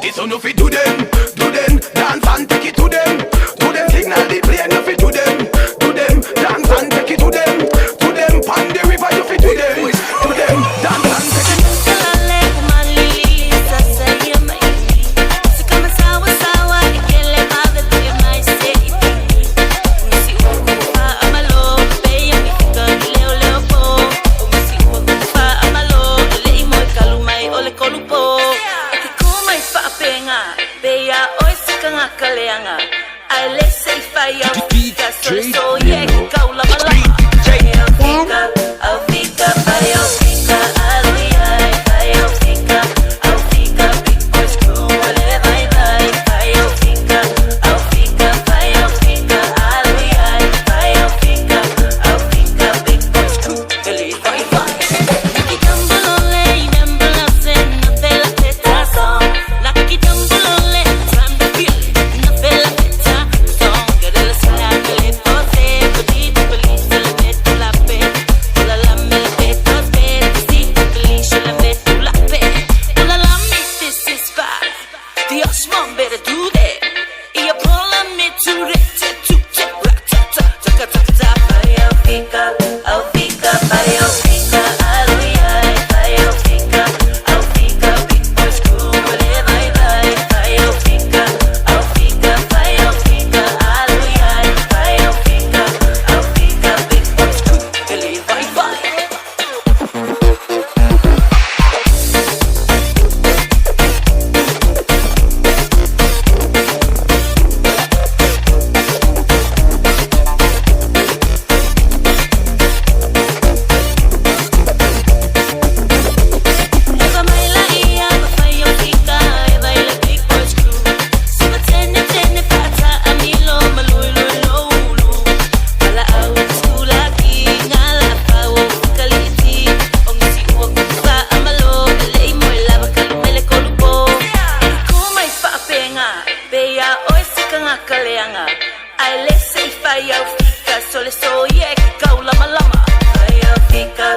It's on fi do them, dance and take it to them. To them signal the plane, you fi do them, dance and take it to them. Pan the river, you fi do them, dance and take it. Sole so yeah, go lama lama. Fire fika,